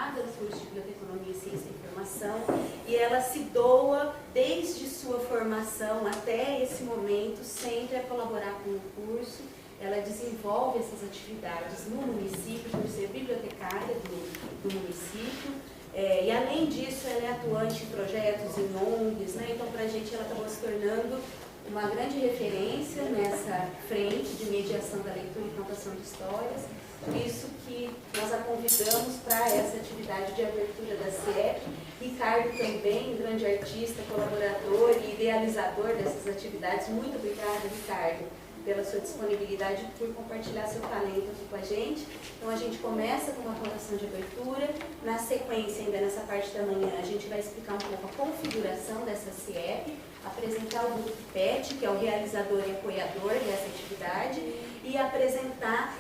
formada no curso de Biblioteconomia e Ciência da Informação, e ela se doa desde sua formação até esse momento sempre a colaborar com o curso. Ela desenvolve essas atividades no município, por ser bibliotecária do município, e além disso ela é atuante em projetos, em ONGs, né? Então para a gente ela acabou se tornando uma grande referência nessa frente de mediação da leitura e contação de histórias. Por isso que nós a convidamos para essa atividade de abertura da CIEP. Ricardo também, um grande artista, colaborador e idealizador dessas atividades. Muito obrigada, Ricardo, pela sua disponibilidade e por compartilhar seu talento aqui com a gente. Então a gente começa com uma contação de abertura. Na sequência, ainda nessa parte da manhã, a gente vai explicar um pouco a configuração dessa CIEP, apresentar o grupo PET, que é o realizador e apoiador dessa atividade, e apresentar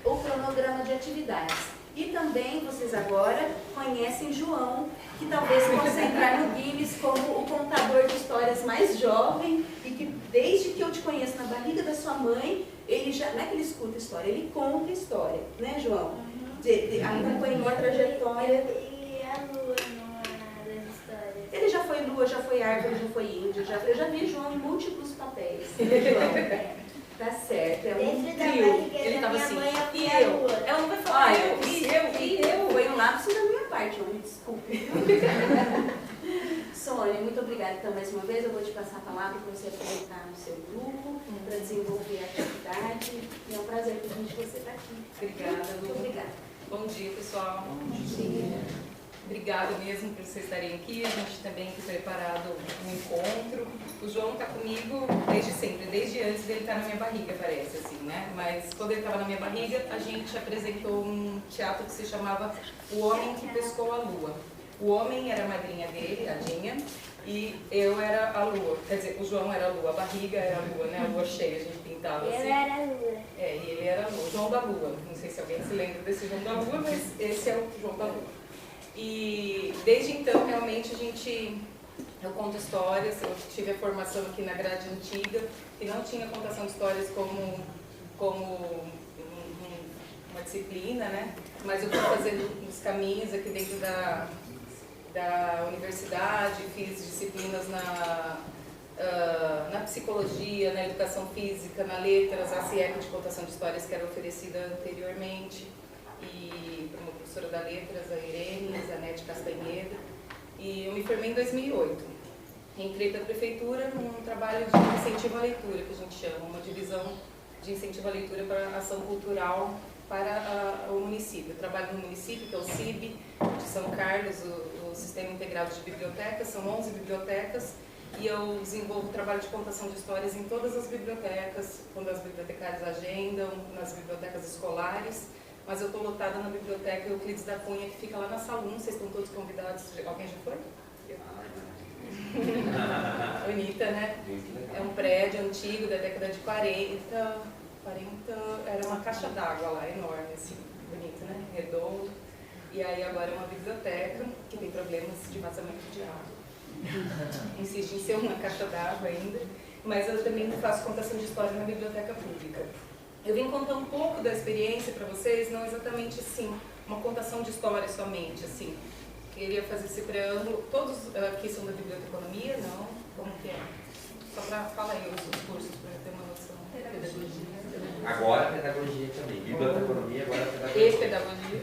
o cronograma de atividades. E também vocês agora conhecem João, que talvez possa entrar no Guinness como o contador de histórias mais jovem, e que desde que eu te conheço na barriga da sua mãe, ele já, não é que ele escuta história, ele conta história, né, João? Acompanhou a trajetória. E a lua numa das histórias? Ele já foi lua, já foi árvore, já foi índio, eu já vi João em múltiplos papéis, né, João? Tá certo, é um Dentro da trio. barriga Ele da tava minha assim, mãe, eu e vi a eu? lua. Ela não vai falar, eu. Foi um lapso da minha parte, João, me desculpe. Sônia, muito obrigada então mais uma vez. Eu vou te passar a palavra para você apresentar no seu grupo, para desenvolver a atividade. E é um prazer para a gente você estar aqui. Obrigada, Lu. Muito obrigada. Bom dia, pessoal. Bom dia. Obrigada mesmo por vocês estarem aqui. A gente também tem preparado um encontro. O João está comigo desde sempre, desde antes dele estar na minha barriga, parece assim, né? Mas quando ele estava na minha barriga, a gente apresentou um teatro que se chamava O Homem que Pescou a Lua. O homem era a madrinha dele, a Dinha, e eu era a lua. Quer dizer, o João era a lua, a barriga era a lua, né? A lua cheia, a gente pintava assim. Eu era a lua. E ele era a lua, o João da Lua. Não sei se alguém se lembra desse João da Lua, mas esse é o João da Lua. E desde então, realmente, eu conto histórias. Eu tive a formação aqui na grade antiga, que não tinha contação de histórias como uma disciplina, né? Mas eu fui fazendo uns caminhos aqui dentro da universidade, fiz disciplinas na psicologia, na educação física, na letras, a CIEP de contação de histórias que era oferecida anteriormente, e por uma professora da letras, a Irene Zanetti Castanheira, e eu me formei em 2008. Entrei para a prefeitura num trabalho de incentivo à leitura, que a gente chama, uma divisão de incentivo à leitura para ação cultural para o município. Eu trabalho no município, que é o CIB de São Carlos, o Sistema Integrado de Bibliotecas, são 11 bibliotecas, e eu desenvolvo trabalho de contação de histórias em todas as bibliotecas, quando as bibliotecárias agendam, nas bibliotecas escolares, mas eu estou lotada na biblioteca Euclides da Cunha, que fica lá na Sala 1, vocês estão todos convidados, alguém já foi? Bonita, né? É um prédio antigo da década de 40, era uma caixa d'água lá, enorme, assim, bonito, né? Redondo. E aí agora é uma biblioteca que tem problemas de vazamento de água. Insiste em ser uma caixa d'água ainda, mas eu também faço contação de história na biblioteca pública. Eu vim contar um pouco da experiência para vocês, não exatamente assim, uma contação de história somente, assim. Queria fazer esse preâmbulo. Todos aqui são da biblioteconomia, não? Como que é? Só para falar aí os cursos, para eu ter uma noção. Pedagogia. Agora pedagogia também. Biblioteconomia, agora pedagogia. E pedagogia.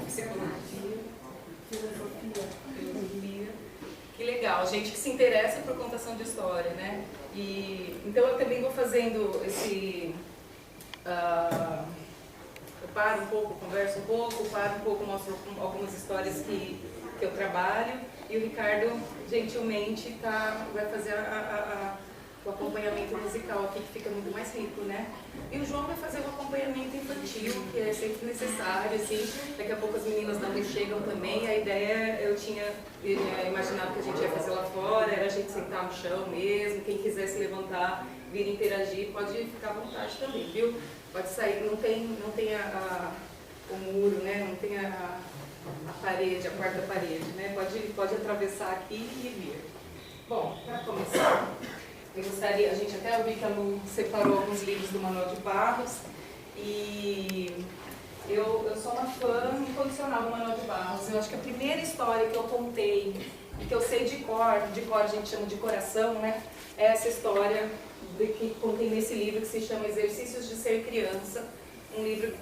Psicologia. Filosofia. Que legal, gente que se interessa por contação de história, né? E, então eu também vou fazendo esse... eu paro um pouco, converso um pouco, mostro algumas histórias que eu trabalho, e o Ricardo gentilmente vai fazer o acompanhamento musical aqui, que fica muito mais rico, né? E o João vai fazer o acompanhamento infantil, que é sempre necessário, assim. Daqui a pouco as meninas da luz chegam também. A ideia, eu tinha imaginado que a gente ia fazer lá fora, era a gente sentar no chão mesmo, quem quiser se levantar, vir interagir, pode ficar à vontade também, viu? Pode sair, não tem o muro, né? Não tem a parede, a quarta parede, né? Pode atravessar aqui e vir. Bom, para começar, eu gostaria, a gente até ouviu que a Lu separou alguns livros do Manuel de Barros, e eu sou uma fã incondicional do Manuel de Barros. Eu acho que a primeira história que eu contei, e que eu sei de cor a gente chama de coração, né? É essa história que contém nesse livro que se chama Exercícios de Ser Criança. Um livro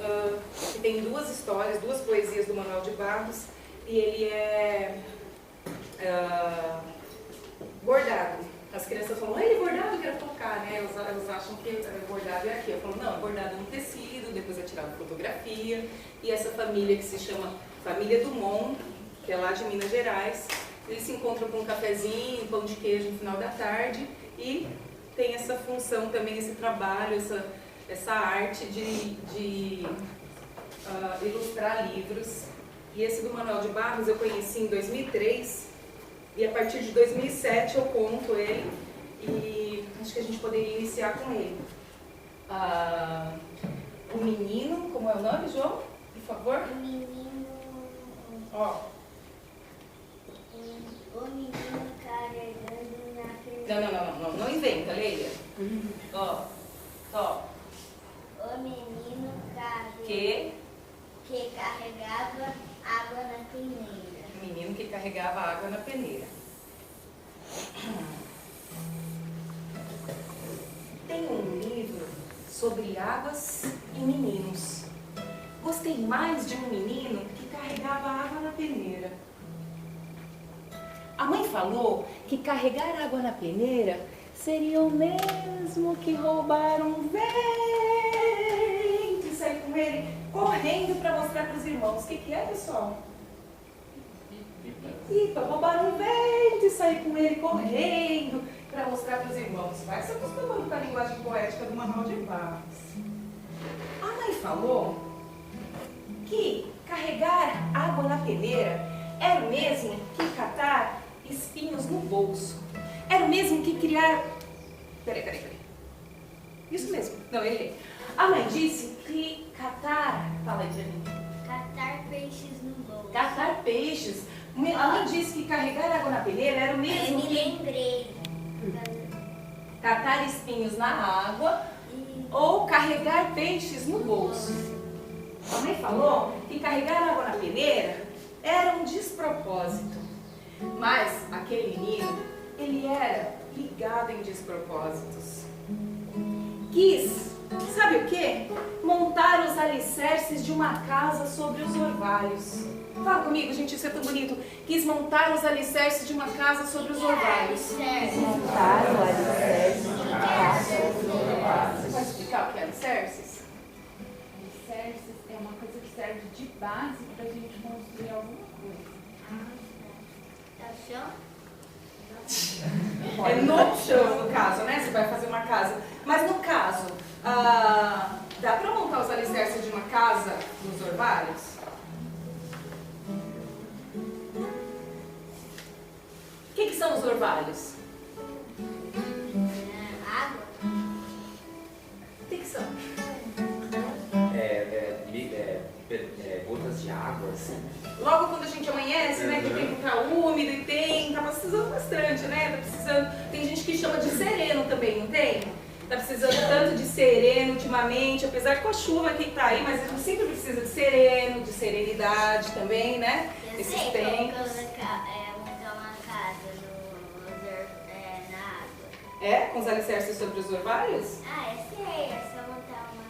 que tem duas histórias, duas poesias do Manuel de Barros, e ele é bordado. As crianças falam, ele é bordado, eu quero tocar, né? Elas acham que bordado é aqui. Eu falo, não, é bordado no tecido, depois é tirado fotografia. E essa família que se chama Família Dumont, que é lá de Minas Gerais, eles se encontram com um cafezinho, pão de queijo no final da tarde e tem essa função também, esse trabalho, essa arte de ilustrar livros. E esse do Manuel de Barros eu conheci em 2003 e a partir de 2007 eu conto ele e acho que a gente poderia iniciar com ele. O menino, como é o nome, João? Por favor. O menino... Ó. O menino carregando na frente. Não inventa, Leila. Ó. O menino Que carregava água na peneira. O menino que carregava água na peneira. Tem um livro sobre águas e meninos. Gostei mais de um menino que carregava água na peneira. A mãe falou que carregar água na peneira seria o mesmo que roubar um vento e sair com ele correndo para mostrar para os irmãos. O que é, pessoal? Pipa, roubar um vento e sair com ele correndo para mostrar para os irmãos. Vai se acostumando com a linguagem poética do Manuel de Barros. A mãe falou que carregar água na peneira era o mesmo que catar espinhos no bolso. Era o mesmo que criar... Peraí. Isso mesmo. Não, errei. A mãe disse que catar... Fala aí, Jenny. Catar peixes no bolso. Catar peixes. A mãe disse que carregar água na peneira era o Eu mesmo me que lembrei. catar espinhos na água ou carregar peixes no bolso. A mãe falou que carregar água na peneira era um despropósito. Mas aquele menino, ele era ligado em despropósitos. Quis, sabe o quê? Montar os alicerces de uma casa sobre os orvalhos. Fala comigo, gente, isso é tão bonito. Quis montar os alicerces de uma casa sobre os orvalhos. Montar o alicerce de uma casa sobre os orvalhos. Você pode explicar o que é alicerces? Alicerces é uma coisa que serve de base para a gente construir alguma coisa. É o chão? É no chão, no caso, né? Você vai fazer uma casa. Mas no caso, dá para montar os alicerces de uma casa nos orvalhos? O que são os orvalhos? Água? O que são? Gotas de água, assim. Logo quando a gente amanhece, né, que o tempo tá úmido e tá precisando bastante, né? Tá precisando. Tem gente que chama de sereno também, não tem? Tá precisando tanto de sereno ultimamente, apesar que com a chuva que tá aí, mas a gente sempre precisa de sereno, de serenidade também, né? Eu Esses sei tempos. montar uma casa na água. É? Com os alicerces sobre os orvalhos? Ah, eu sei. É só montar uma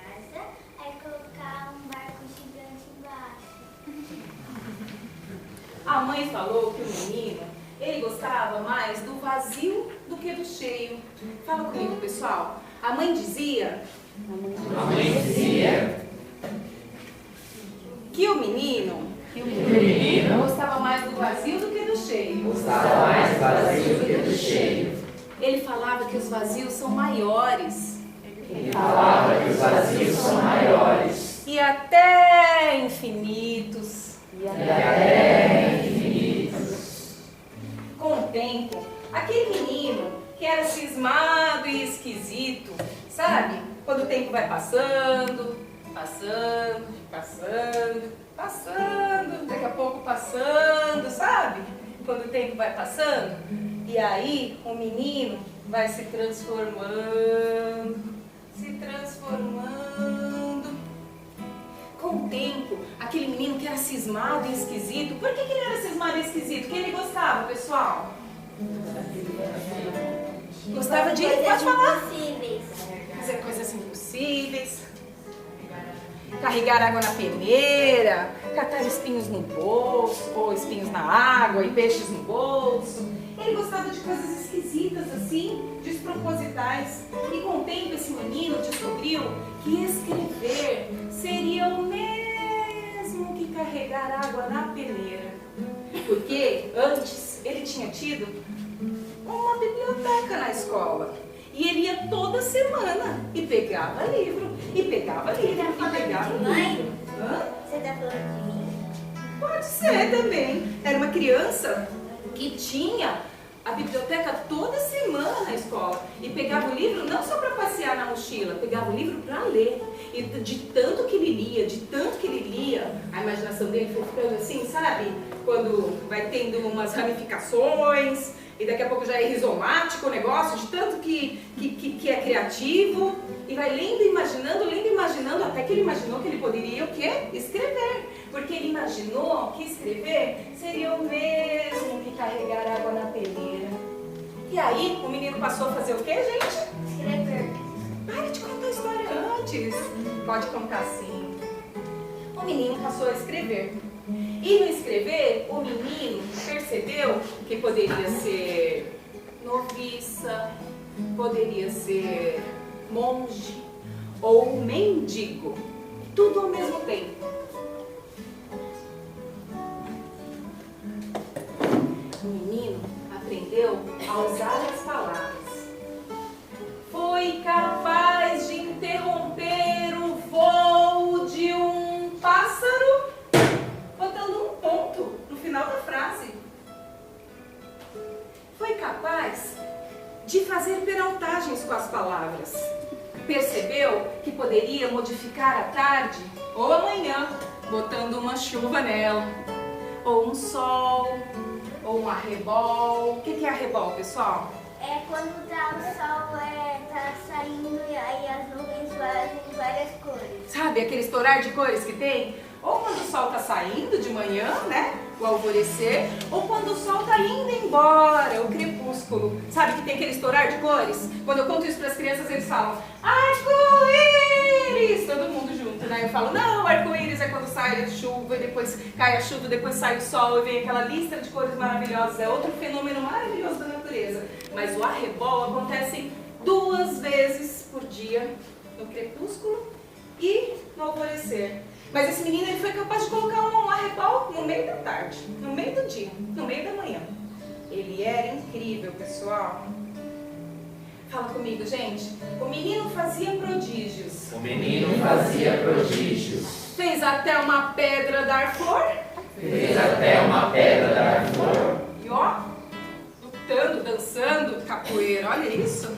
casa, aí colocar um barco gigante embaixo. A mãe falou que o menino, ele gostava mais do vazio do que do cheio. Fala comigo, pessoal. A mãe dizia que o menino gostava mais do vazio do que do cheio. Gostava mais do vazio do que do cheio. Ele falava que os vazios são maiores. Ele falava que os vazios são maiores. E até infinitos. E até infinitos. Com o tempo, aquele menino que era cismado e esquisito, sabe? Quando o tempo vai passando, daqui a pouco passando, sabe? Quando o tempo vai passando, e aí o menino vai se transformando. Com o cismado e esquisito. Por que ele era cismado e esquisito? O que ele gostava, pessoal? Gostava de... Pode falar. Fazer coisas impossíveis. Carregar água na peneira. Catar espinhos no bolso. Ou espinhos na água e peixes no bolso. Ele gostava de coisas esquisitas assim, despropositais. E com o tempo esse menino descobriu que escrever seria o mesmo que carregar água na peneira. Porque antes ele tinha tido uma biblioteca na escola. E ele ia toda semana e pegava livro, e pegava livro, e pegava livro. Hã? Você tá falando de mim? Pode ser também. Era uma criança que tinha a biblioteca toda semana na escola. E pegava o livro não só para passear na mochila, pegava o livro para ler. E de tanto que ele lia, a imaginação dele foi ficando assim, sabe? Quando vai tendo umas ramificações, e daqui a pouco já é rizomático o negócio, de tanto que é criativo. E vai lendo e imaginando, até que ele imaginou que ele poderia o quê? Escrever. Porque ele imaginou que escrever seria o mesmo que carregar água na peneira. E aí, o menino passou a fazer o quê, gente? Escrever. Para de contar a história antes. Pode contar sim. O menino passou a escrever. E no escrever, o menino percebeu que poderia ser noviça, poderia ser monge ou mendigo. Tudo ao mesmo tempo. O menino aprendeu a usar as palavras. Foi capaz de interromper o voo de um pássaro, botando um ponto no final da frase. Foi capaz de fazer peraltagens com as palavras. Percebeu que poderia modificar a tarde ou a manhã, botando uma chuva nela, ou um sol, ou um arrebol. O que é arrebol, pessoal? É quando tá o sol tá saindo e aí as nuvens fazem várias cores. Sabe aquele estourar de cores que tem? Ou quando o sol tá saindo de manhã, né? O alvorecer, ou quando o sol tá indo embora, o crepúsculo. Sabe que tem aquele estourar de cores? Quando eu conto isso para as crianças, eles falam arco-íris! Todo mundo junto, né? Eu falo, não, arco-íris é quando sai a chuva, e depois cai a chuva, depois sai o sol, e vem aquela lista de cores maravilhosas. É outro fenômeno maravilhoso da natureza. Mas o arrebol acontece 2 vezes por dia, no crepúsculo e no alvorecer. Mas esse menino ele foi capaz de colocar um arrebol no meio da tarde, no meio do dia, no meio da manhã. Ele era incrível, pessoal. Fala comigo, gente. O menino fazia prodígios. O menino fazia prodígios. Fez até uma pedra dar flor. Fez até uma pedra dar flor. E ó, lutando, dançando, capoeira. Olha isso.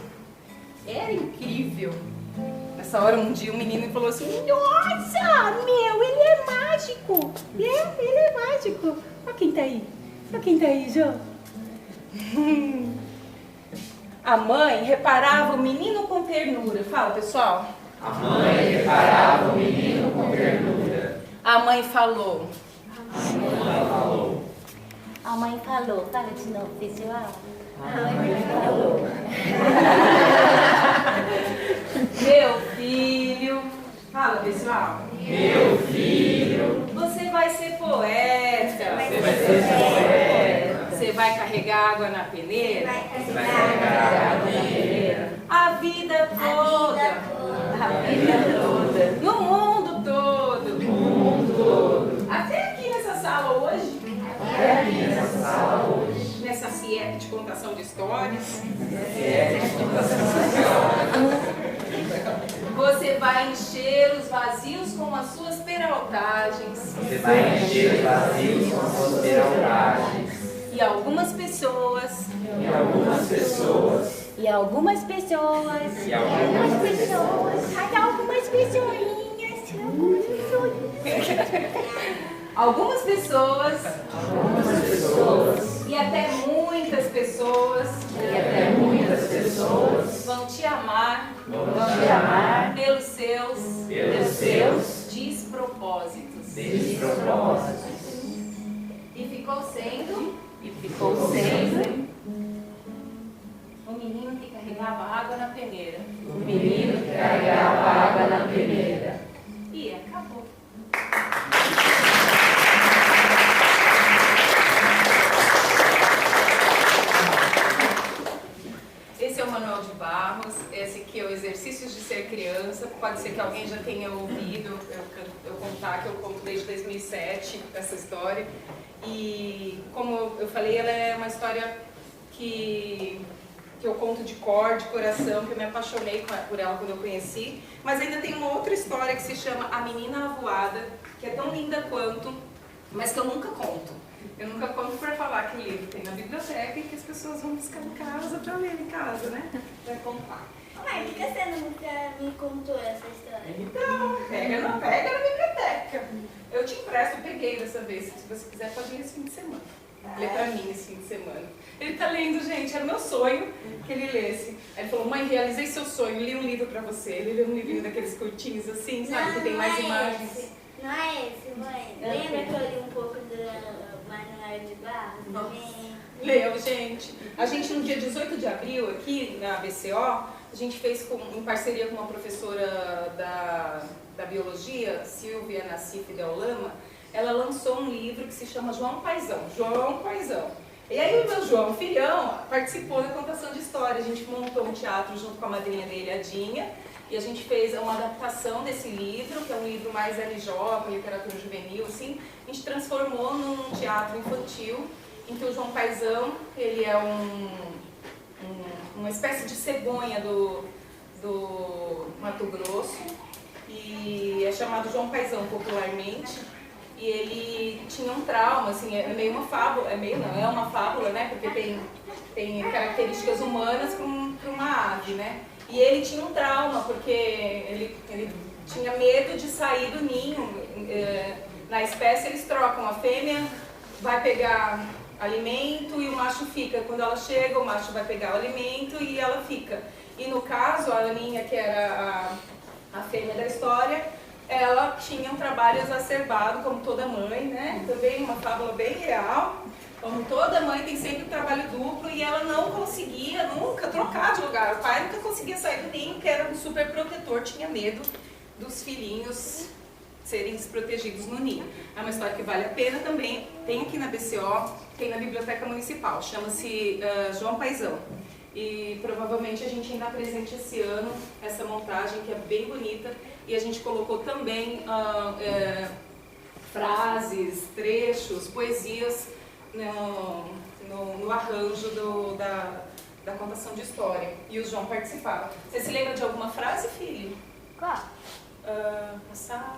Era incrível. Nessa hora, um dia, um menino falou assim, nossa, meu, ele é mágico. Ele é mágico. Olha quem tá aí. Olha quem tá aí, Jô. A mãe reparava o menino com ternura. Fala, pessoal. A mãe reparava o menino com ternura. A mãe falou. A mãe falou, fala de novo, pessoal. A mãe falou. Meu filho. Fala, pessoal. Meu filho. Você vai ser poeta. Você vai ser poeta. Você vai carregar água na peneira. Você vai carregar água na peneira. A vida toda. A vida toda. No mundo todo. No mundo todo. Até aqui nessa sala hoje. Até aqui nessa sala hoje. Nessa CIEP de contação de histórias. Você vai encher os vazios com as suas peraltagens. Você vai encher os vazios com as suas peraltagens. E algumas pessoas. E algumas pessoas. E algumas pessoas. E algumas pessoas. Até algumas pessoinhas. Algumas pessoinhas. Algumas pessoas. Algumas pessoas. E até muitas pessoas. E até muitas pessoas. Vão te amar. Vão te amar. Pelos seus Pelos seus despropósitos. despropósitos. ficou sendo o menino que carregava água na peneira. O menino que carregava água na peneira. E acabou. Esse é o Manuel de Barros, esse aqui é o Exercícios de Ser Criança. Pode ser que alguém já tenha ouvido eu contar, que eu conto desde 2007 essa história. E como eu falei, ela é uma história que eu conto de cor, de coração, que eu me apaixonei por ela quando eu conheci. Mas ainda tem uma outra história que se chama A Menina Avoada, que é tão linda quanto, mas que eu nunca conto. Eu nunca conto para falar que o livro tem na biblioteca e que as pessoas vão buscar em casa para ler em casa, né? Para contar. Mãe, por que você nunca me contou essa história? Então, pega na biblioteca. Eu te empresto, eu peguei dessa vez. Se você quiser, pode ler esse fim de semana. Lê pra mim esse fim de semana. Ele tá lendo, gente, era meu sonho que ele lesse. Aí ele falou, mãe, realizei seu sonho, li um livro pra você. Ele leu um livrinho daqueles curtinhos assim, sabe, que tem mais imagens. Não é esse, mãe. Lembra que eu li um pouco do Manuel de Barros também? Leu, gente. A gente, no dia 18 de abril, aqui na BCO, a gente fez em parceria com uma professora da biologia, Silvia Nassif Del Lama. Ela lançou um livro que se chama João Paizão. João Paizão. E aí o meu João, filhão, participou da contação de história. A gente montou um teatro junto com a madrinha dele, a Dinha, e a gente fez uma adaptação desse livro, que é um livro mais LJ, literatura juvenil, assim. A gente transformou num teatro infantil, em que o João Paizão, ele é uma espécie de cegonha do Mato Grosso, e é chamado João Paizão popularmente. E ele tinha um trauma, assim, é meio uma fábula, é uma fábula, né, porque tem características humanas para uma ave, né. E ele tinha um trauma, porque ele tinha medo de sair do ninho. Na espécie eles trocam, a fêmea vai pegar alimento e o macho fica. Quando ela chega, o macho vai pegar o alimento e ela fica. E no caso, a Aninha, que era a fêmea da história, ela tinha um trabalho exacerbado, como toda mãe, né? Também uma fábula bem real. Como toda mãe tem sempre um trabalho duplo e ela não conseguia nunca trocar de lugar. O pai nunca conseguia sair do ninho, que era um super protetor, tinha medo dos filhinhos serem desprotegidos no ninho. É uma história que vale a pena também. Tem aqui na BCO, tem na Biblioteca Municipal. Chama-se João Paizão. E provavelmente a gente ainda apresente esse ano essa montagem que é bem bonita. E a gente colocou também frases, trechos, poesias no arranjo da contação de história. E o João participava. Você se lembra de alguma frase, filho? Qual? Passava...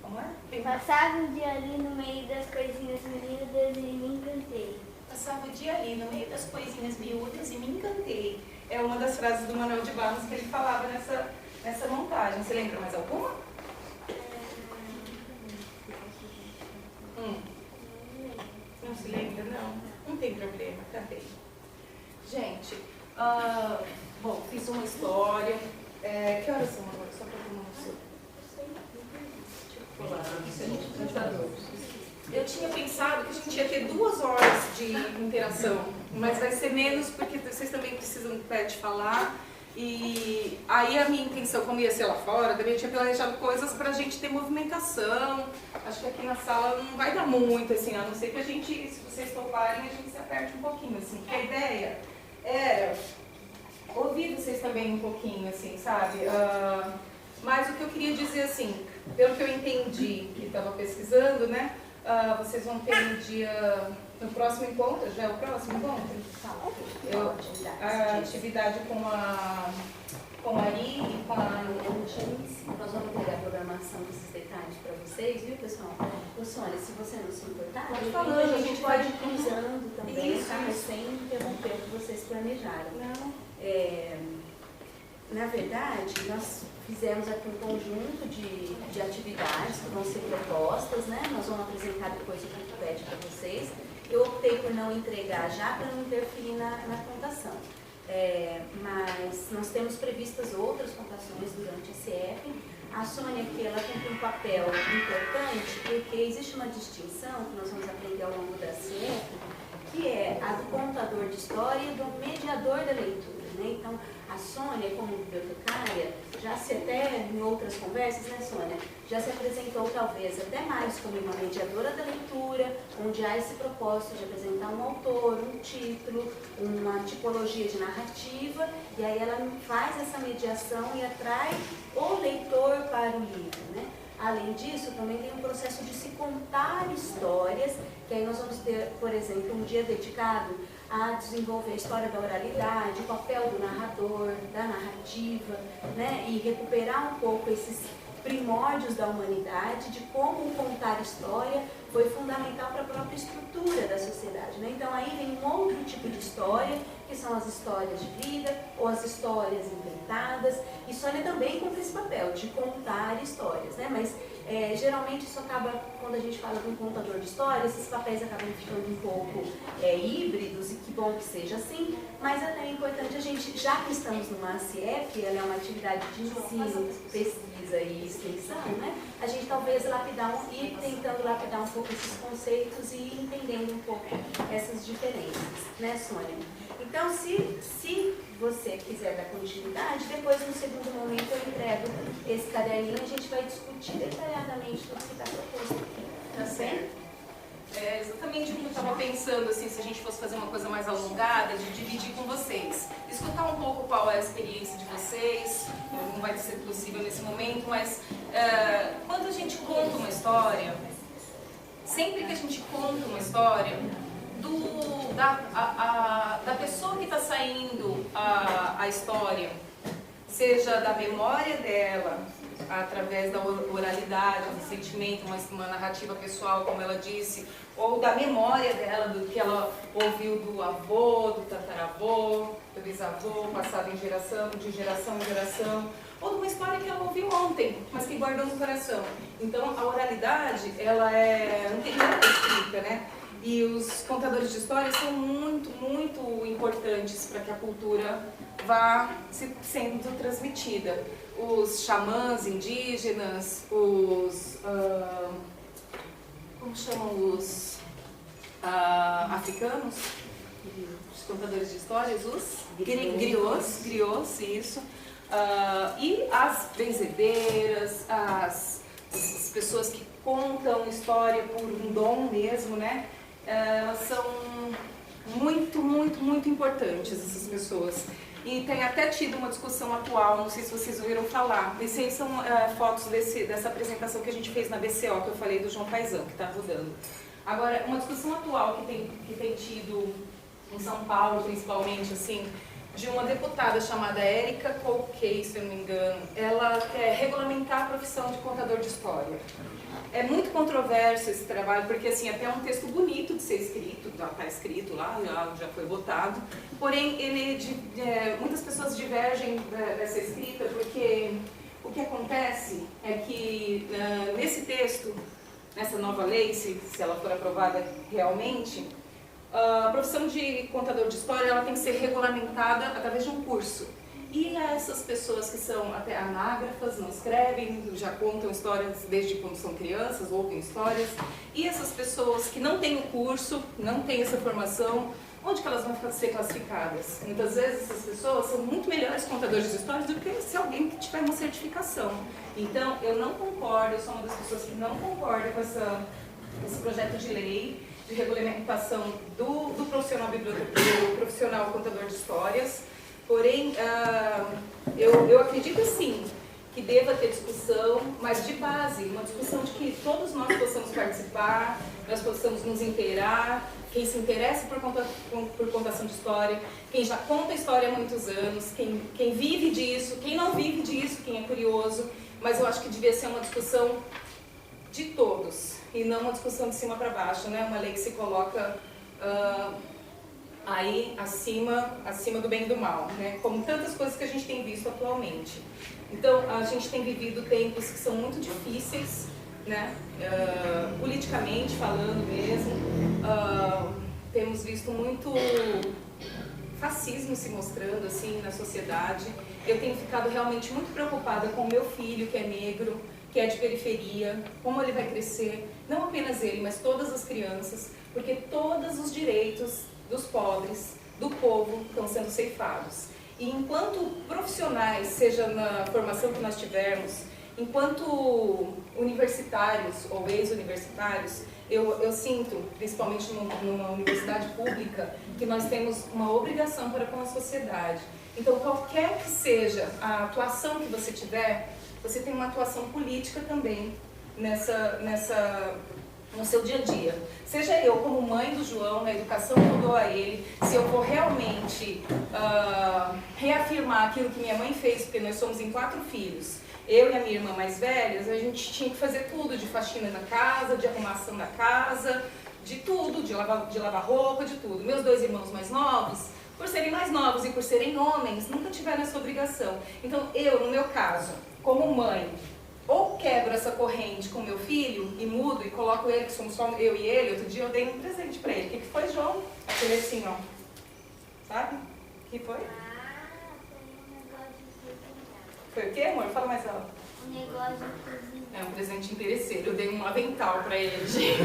Como é? Passava um dia ali no meio das coisinhas miúdas e me encantei. Passava o dia ali no meio das coisinhas miúdas e me encantei. É uma das frases do Manuel de Barros que ele falava nessa montagem. Você lembra mais alguma? Não se lembra, não? Não tem problema, tá bem. Gente, bom, fiz uma história. Que horas são agora? Só para tomar no seu. Eu tinha pensado que a gente ia ter 2 horas de interação, mas vai ser menos porque vocês também precisam de falar. E aí a minha intenção, como ia ser lá fora, também eu tinha planejado coisas pra gente ter movimentação. Acho que aqui na sala não vai dar muito, assim, a não ser que a gente, se vocês toparem, a gente se aperte um pouquinho, assim. Porque a ideia era ouvir vocês também um pouquinho, assim, sabe? Mas o que eu queria dizer, assim, pelo que eu entendi, que estava pesquisando, né? Vocês vão ter no próximo encontro, já é o próximo encontro? A atividade com a Ari e com a Janice. Nós vamos ter a programação desses detalhes para vocês, viu, pessoal? Sônia, se você não se importar, a gente pode ir cruzando também, tá? Mas sem interromper o que vocês planejaram. Não. Na verdade, nós fizemos aqui um conjunto de atividades que vão ser propostas, né? Nós vamos apresentar depois o Wikipedia para vocês. Eu optei por não entregar já para não interferir na contação. Mas nós temos previstas outras contações durante esse EP. A Sônia aqui, ela tem um papel importante, porque existe uma distinção que nós vamos aprender ao longo da CIEP, que é a do contador de história e do mediador da leitura, né? Então, a Sônia, como bibliotecária, já se até em outras conversas, né, Sônia, já se apresentou talvez até mais como uma mediadora da leitura, onde há esse propósito de apresentar um autor, um título, uma tipologia de narrativa, e aí ela faz essa mediação e atrai o leitor para o livro, né? Além disso, também tem um processo de se contar histórias, que aí nós vamos ter, por exemplo, um dia dedicado a desenvolver a história da oralidade, o papel do narrador, da narrativa, né? E recuperar um pouco esses primórdios da humanidade, de como contar história foi fundamental para a própria estrutura da sociedade, né? Então aí vem um outro tipo de história, que são as histórias de vida ou as histórias inventadas, e Sônia também cumpre esse papel de contar histórias, né? Mas geralmente isso acaba, quando a gente fala de um contador de histórias, esses papéis acabam ficando um pouco híbridos, e que bom que seja assim, mas é importante a gente, já que estamos numa CIEP, ela é uma atividade de ensino, pesquisa e extensão, né? A gente talvez ir tentando lapidar um pouco esses conceitos e ir entendendo um pouco essas diferenças, né, Sônia? Então, se você quiser dar continuidade, depois no segundo momento eu entrego esse caderninho e a gente vai discutir detalhadamente tudo que está proposto aqui. Tá certo? É exatamente o que eu estava pensando, assim, se a gente fosse fazer uma coisa mais alongada, de dividir com vocês. Escutar um pouco qual é a experiência de vocês, não vai ser possível nesse momento, mas quando a gente conta uma história, sempre que a gente conta uma história, da pessoa que está saindo a história, seja da memória dela, através da oralidade, do sentimento, uma narrativa pessoal, como ela disse, ou da memória dela, do que ela ouviu do avô, do tataravô, do bisavô, passado em geração, de geração em geração, ou de uma história que ela ouviu ontem, mas que guardou no coração. Então, a oralidade, ela não tem nada escrita, né? E os contadores de histórias são muito, muito importantes para que a cultura vá sendo transmitida. Os xamãs indígenas, como chamam os africanos? Os contadores de histórias, os griots, isso. E as benzedeiras, as pessoas que contam história por um dom mesmo, né? Elas são muito, muito, muito importantes, essas pessoas. E tem até tido uma discussão atual, não sei se vocês ouviram falar. Essas são fotos dessa apresentação que a gente fez na BCO, que eu falei do João Paizão, que está rodando. Agora, uma discussão atual que tem tido em São Paulo, principalmente, assim, de uma deputada chamada Érica Colquei, se eu não me engano. Ela quer regulamentar a profissão de contador de história. É muito controverso esse trabalho, porque assim, até é um texto bonito de ser escrito, já está escrito lá, já foi votado, porém muitas pessoas divergem dessa escrita, porque o que acontece é que nesse texto, nessa nova lei, se ela for aprovada realmente, a profissão de contador de história ela tem que ser regulamentada através de um curso. E essas pessoas que são até anágrafas, não escrevem, já contam histórias desde quando são crianças, ouvem histórias. E essas pessoas que não têm o curso, não têm essa formação, onde que elas vão ser classificadas? Muitas vezes essas pessoas são muito melhores contadores de histórias do que se alguém que tiver uma certificação. Então, eu não concordo, eu sou uma das pessoas que não concorda com esse projeto de lei de regulamentação do profissional bibliotecário, do profissional contador de histórias. Porém, eu acredito sim que deva ter discussão, mas de base, uma discussão de que todos nós possamos participar, nós possamos nos inteirar, quem se interessa por contação de história, quem já conta história há muitos anos, quem vive disso, quem não vive disso, quem é curioso, mas eu acho que devia ser uma discussão de todos, e não uma discussão de cima para baixo, né? Uma lei que se coloca aí acima do bem e do mal, né? Como tantas coisas que a gente tem visto atualmente. Então, a gente tem vivido tempos que são muito difíceis, né? Politicamente falando mesmo, temos visto muito fascismo se mostrando assim na sociedade, eu tenho ficado realmente muito preocupada com o meu filho, que é negro, que é de periferia, como ele vai crescer, não apenas ele, mas todas as crianças, porque todos os direitos dos pobres, do povo, estão sendo ceifados. E enquanto profissionais, seja na formação que nós tivermos, enquanto universitários ou ex-universitários, eu sinto, principalmente numa universidade pública, que nós temos uma obrigação para com a sociedade. Então, qualquer que seja a atuação que você tiver, você tem uma atuação política também no seu dia a dia. Seja eu como mãe do João, na educação que eu dou a ele, se eu vou realmente reafirmar aquilo que minha mãe fez, porque nós somos em 4 filhos, eu e a minha irmã mais velhas, a gente tinha que fazer tudo, de faxina na casa, de arrumação da casa, de tudo, de lavar roupa, de tudo. Meus 2 irmãos mais novos, por serem mais novos e por serem homens, nunca tiveram essa obrigação. Então eu, no meu caso, como mãe, ou quebro essa corrente com meu filho e mudo e coloco ele, que somos só eu e ele. Outro dia eu dei um presente pra ele. O que foi, João? Aquele assim, ó. Sabe? O que foi? Foi um negócio de cozinhar. Foi o quê, amor? Fala mais alto. Um negócio de cozinhar. É um presente interesseiro. Eu dei um avental pra ele, gente.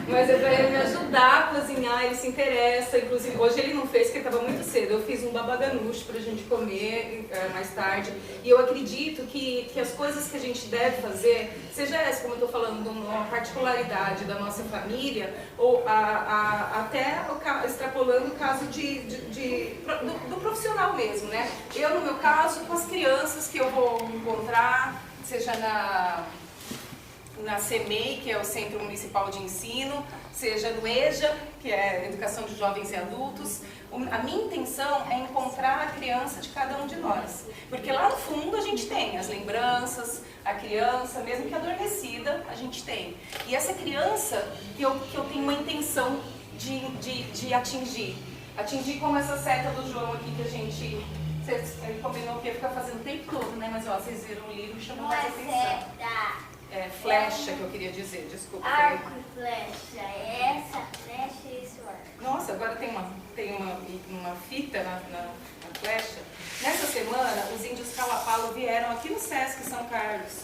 Mas é pra ele me ajudar a cozinhar, ele se interessa. Inclusive, hoje ele não fez porque estava muito cedo. Eu fiz um babaganuche pra gente comer mais tarde. E eu acredito que as coisas que a gente deve fazer, seja essa, como eu tô falando, de uma particularidade da nossa família, ou até extrapolando o caso do profissional mesmo, né? Eu, no meu caso, com as crianças que eu vou encontrar, seja na CEMEI, que é o Centro Municipal de Ensino, seja no EJA, que é Educação de Jovens e Adultos. A minha intenção é encontrar a criança de cada um de nós. Porque lá no fundo a gente tem as lembranças, a criança, mesmo que adormecida, a gente tem. E essa criança que eu tenho uma intenção de atingir. Atingir como essa seta do João aqui que a gente... Ele combinou que ia ficar fazendo o tempo todo, né? Mas ó, vocês viram o livro e chamou mais atenção. Seta. É flecha que eu queria dizer, desculpa. Arco e flecha. Essa flecha e esse arco. Nossa, agora tem uma fita na flecha. Nessa semana, os índios Calapalo vieram aqui no Sesc São Carlos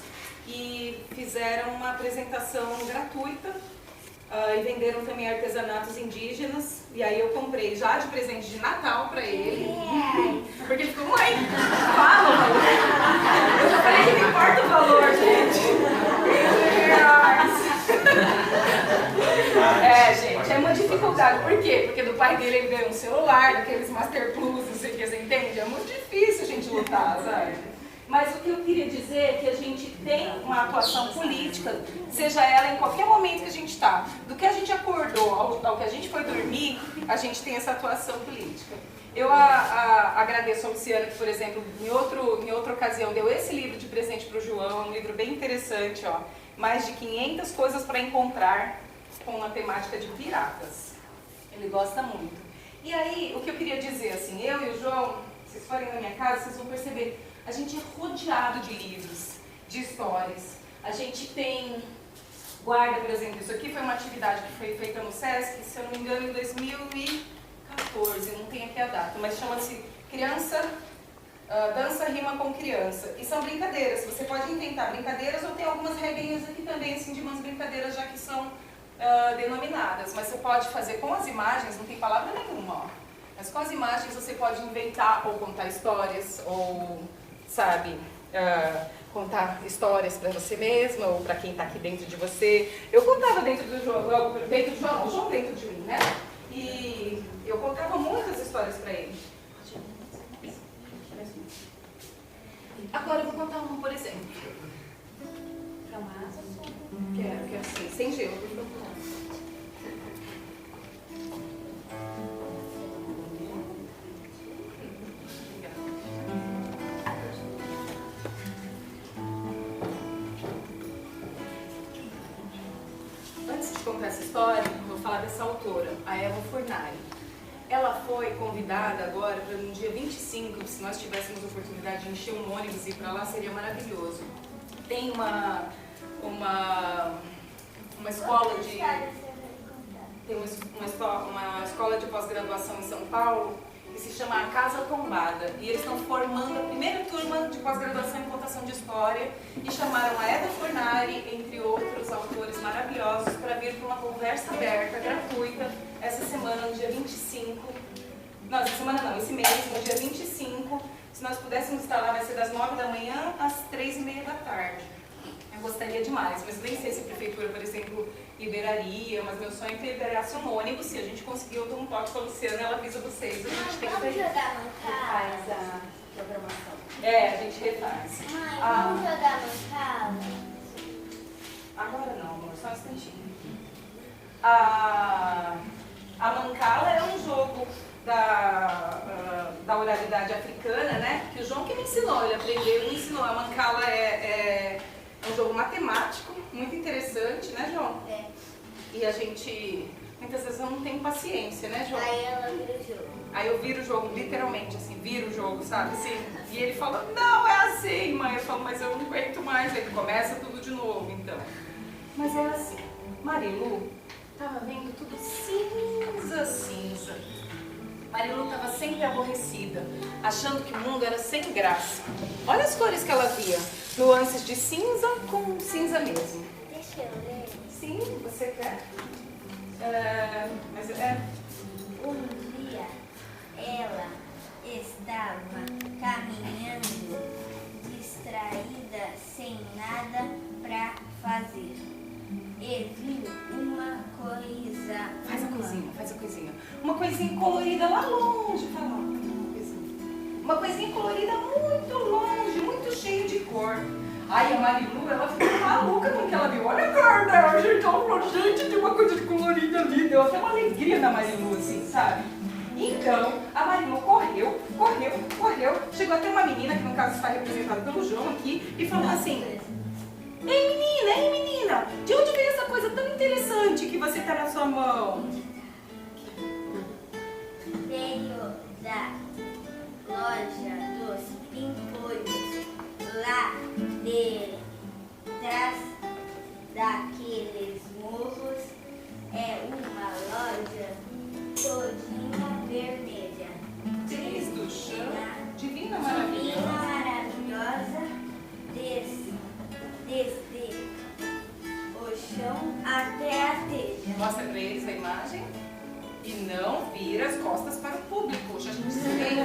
e fizeram uma apresentação gratuita. E venderam também artesanatos indígenas. E aí eu comprei já de presente de Natal pra ele. Porque ele ficou, mãe, fala o valor. Eu já falei que não importa o valor, gente. Gente, é uma dificuldade. Por quê? Porque do pai dele ele ganhou um celular, daqueles Master Plus, não sei o que, você entende? É muito difícil a gente lutar, sabe? Mas o que eu queria dizer é que a gente tem uma atuação política, seja ela em qualquer momento que a gente está. Do que a gente acordou ao que a gente foi dormir, a gente tem essa atuação política. Eu agradeço a Luciana que, por exemplo, em outra ocasião deu esse livro de presente para o João, é um livro bem interessante, ó. Mais de 500 coisas para encontrar com uma temática de piratas. Ele gosta muito. E aí, o que eu queria dizer, assim, eu e o João, se vocês forem na minha casa, vocês vão perceber, a gente é rodeado de livros, de histórias. A gente tem, guarda, por exemplo, isso aqui foi uma atividade que foi feita no Sesc, se eu não me engano, em 2014, não tenho aqui a data, mas chama-se Dança Rima com Criança. E são brincadeiras, você pode inventar brincadeiras ou tem algumas regrinhas aqui também, assim, de umas brincadeiras já que são denominadas. Mas você pode fazer com as imagens, não tem palavra nenhuma, ó. Mas com as imagens você pode inventar ou contar histórias, ou, sabe, contar histórias para você mesma ou para quem está aqui dentro de você. Eu contava dentro do João, o João dentro de mim, né? E eu contava muitas histórias para ele. Agora eu vou contar uma, por exemplo. Quero sim, sem gelo, por favor. Antes de contar essa história, eu vou falar dessa autora, a Eva Furnari. Ela foi convidada agora para no dia 25, se nós tivéssemos a oportunidade de encher um ônibus e ir para lá, seria maravilhoso. Tem uma escola de... Tem uma escola de pós-graduação em São Paulo, que se chama A Casa Tombada. E eles estão formando a primeira turma de pós-graduação em contação de história e chamaram a Eda Fornari, entre outros autores maravilhosos, para vir para uma conversa aberta, gratuita, essa semana, no dia 25. Não, essa semana não, esse mês, no dia 25. Se nós pudéssemos estar lá, vai ser das 9 da manhã às 3h30 da tarde. Eu gostaria demais, mas nem sei se a prefeitura, por exemplo, liberaria, mas meu sonho é que liberasse um ônibus. Se a gente conseguir, eu dou um toque com a Luciana, ela avisa vocês. A gente tem que Vamos fazer. jogar mancala? Faz a programação. É, a gente refaz. Mãe, Ah. vamos jogar mancala? Agora não, amor, só um instantinho. A mancala é um jogo da oralidade africana, né? Que o João que me ensinou, ele aprendeu e me ensinou. A mancala é um jogo matemático, muito interessante, né, João? É. E a gente, muitas vezes eu não tenho paciência, né, João? Aí ela vira o jogo. Aí eu viro o jogo, literalmente, assim, viro o jogo, sabe? Assim, e ele fala, não, é assim, mãe. Eu falo, mas eu não aguento mais. Aí ele começa tudo de novo, então. Mas é assim. Marilu tava vendo tudo cinza, cinza. Marilu estava sempre aborrecida, achando que o mundo era sem graça. Olha as cores que ela via. Nuances de cinza com cinza mesmo. Deixa eu ler. Sim, você quer? Um dia ela estava caminhando, distraída, sem nada para fazer. E viu uma coisa. Faz a coisinha. Uma coisinha colorida lá longe. Fala, uma coisinha. Uma coisinha colorida muito longe, muito cheia de cor. Aí a Marilu, ela ficou maluca com o que ela viu. Olha a cor dela, gente. Ela falou, gente, tem uma coisa colorida ali. Deu até uma alegria na Marilu, assim, sabe? Então, a Marilu correu. Chegou até uma menina, que no caso está representada pelo João aqui, e falou assim: Ei menina, de onde veio essa coisa tão interessante que você tá na sua mão? Veio da loja dos pimpolhos, lá de trás daqueles morros. É uma loja todinha vermelha. Desde o chão, divina Divina, maravilhosa, desde o chão até a telha. Mostra pra eles a imagem e não vira as costas para o público. Hoje a gente se vê.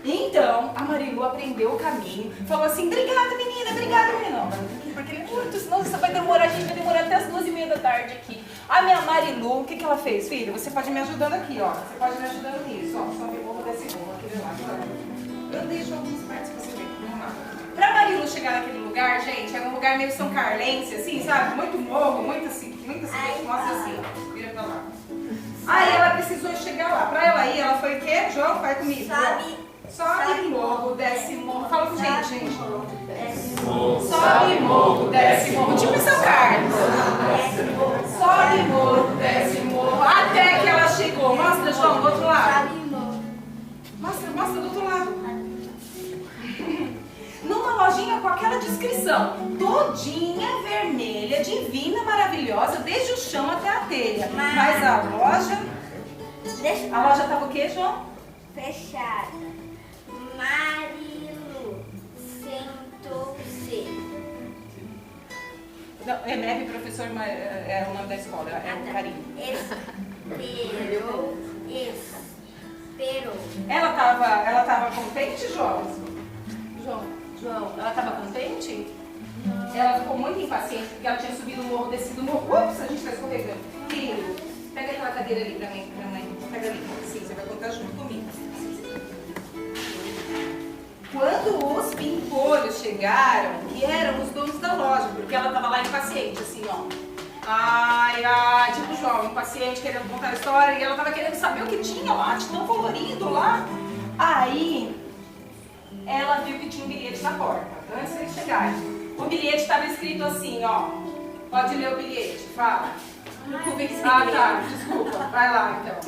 Então, a Marilu aprendeu o caminho, falou assim: obrigada menina. Não, porque ele é muito, senão você vai demorar, a gente vai demorar até as 2h30 da tarde aqui. A minha Marilu, o que ela fez, filha? Você pode me ajudando aqui, ó. Você pode me ajudando nisso, ó. Só ver como desse bolo, aquele lá. Eu deixo algumas partes pra você ver. Vamos lá. Pra Marilu chegar naquele lugar, gente, era um lugar meio São Carlense, assim, sabe? Muito morro, muito assim, mostra assim, ó. Vira pra lá. Aí ela precisou chegar lá. Pra ela ir, ela foi o quê? João, vai comigo. Sobe morro, desce morro. Fala com gente. Sobe morro, desce morro. Tipo em São Carlos. Sobe morro, desce morro. Até que ela chegou. Mostra, João, do outro lado. Mostra do outro lado. Numa lojinha com aquela descrição. Todinha vermelha, divina, maravilhosa, desde o chão até a telha. Mas a loja... A loja estava o quê, João? Fechada. Marilu sentou-se. Não, é Neve, professor, é o nome da escola, é o carinho. Esperou. Ela tava contente, João? João, ela estava contente? Ela ficou muito impaciente porque ela tinha subido o morro, descido o morro. Ups, a gente está escorregando. Filho, pega aquela cadeira ali pra mãe. Pega ali. Sim, você vai contar junto comigo. Quando os pimpolhos chegaram, que eram os donos da loja, porque ela estava lá impaciente, assim, ó. Ai, tipo o João, impaciente, querendo contar a história, e ela estava querendo saber o que tinha lá, de tão colorido lá. Aí, ela viu que tinha um bilhete na porta, antes de eles chegarem. O bilhete estava escrito assim, ó. Pode ler o bilhete, fala. Tá, desculpa. Vai lá, então.